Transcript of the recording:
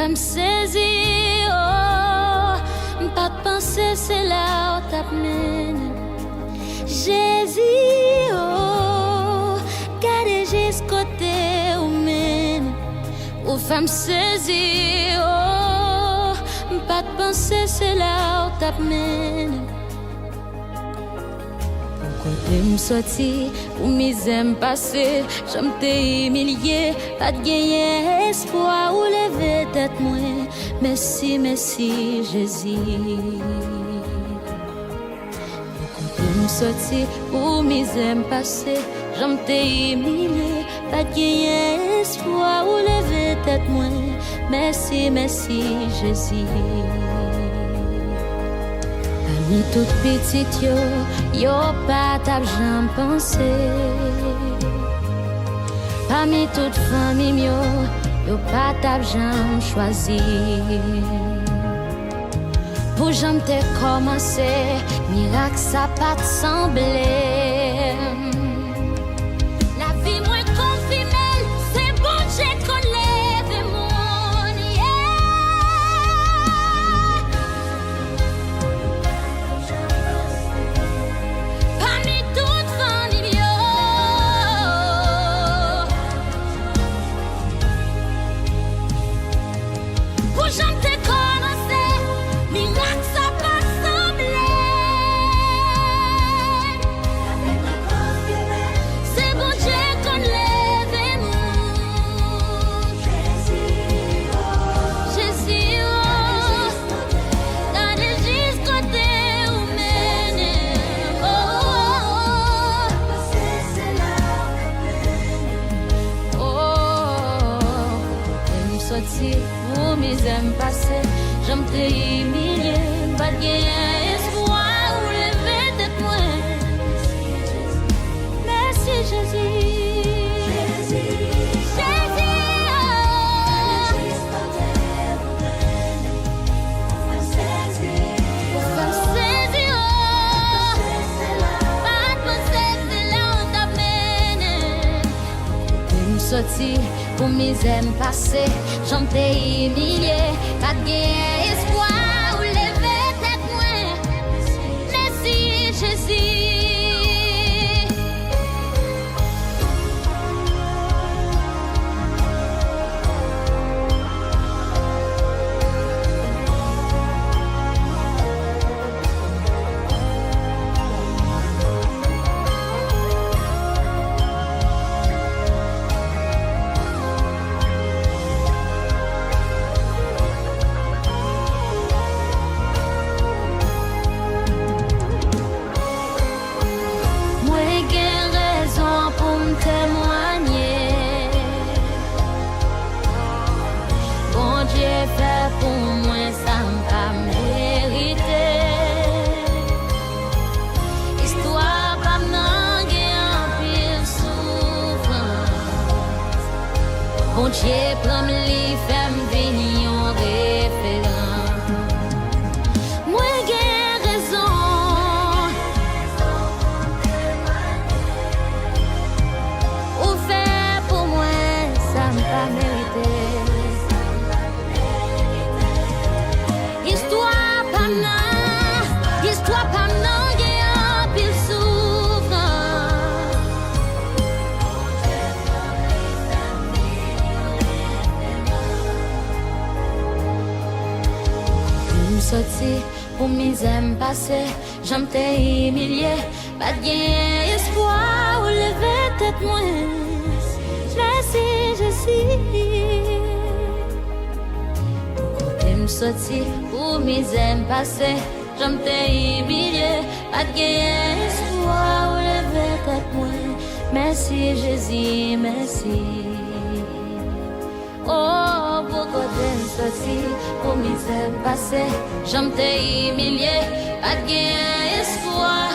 me saisir, oh, pas de penser, c'est là où t'as mené. Jésus, oh, gardez juste côté où mène, où fait me saisir, oh, pas de penser, c'est là où t'as mené. Côté me sorti, où mes aime passer, j'aime t'ai humilié, pas de gagner espoir, ou lever tête moins. Merci, merci, Jésus. Côté me sorti, où mes aime passer, j'aime t'ai humilié, pas de gagner espoir, ou lever tête moins. Merci, merci, Jésus. Parmi toute petite yo pas t'a j'en pensé. Parmi toute famille yo pas t'a j'en choisi. Pour j'en t'ai commencé, miracle ça pas te semblé. La vie moins confirmée, c'est bon j'ai qu'on lève mon yeah. Parmi toutes familles pour j'en t'ai commencé, miracle ça pas semblé. C'est bon Dieu qu'on lève mon Jésus, oh, gardez juste côté où mène, me sorti pour mes aime passer, j'aime t'ai humilié, pas de gagner espoir ou lever tête moins. Merci Jésus, Jésus, faire saisir, pas de penser, c'est là où t'as mené. Me sorti pour mes aime passer, j'en t'ai humilié, pas de gagner espoir ou lever tête moins. Merci Jésus. Pour moi, ça m'a mérité. Histoire pas manquer en pile souffrance. Bon Dieu, prends les femmes, venir en référence. Moi, j'ai raison. Ou faire pour moi, ça m'a mérité. Histoire pas manquer en pile souffrance. Me sorti pour mes aime passer, j'aime t'ai humilié, pas de gagner espoir ou lever tête moins. Merci Jésus. Me sorti pour mes aime passer, j'aime t'ai humilié, pas de gagner espoir ou lever tête moins. Merci Jésus, merci. Oh, pour côté me sorti pour mes aime passer, j'aime t'ai humilié, pas de gagner espoir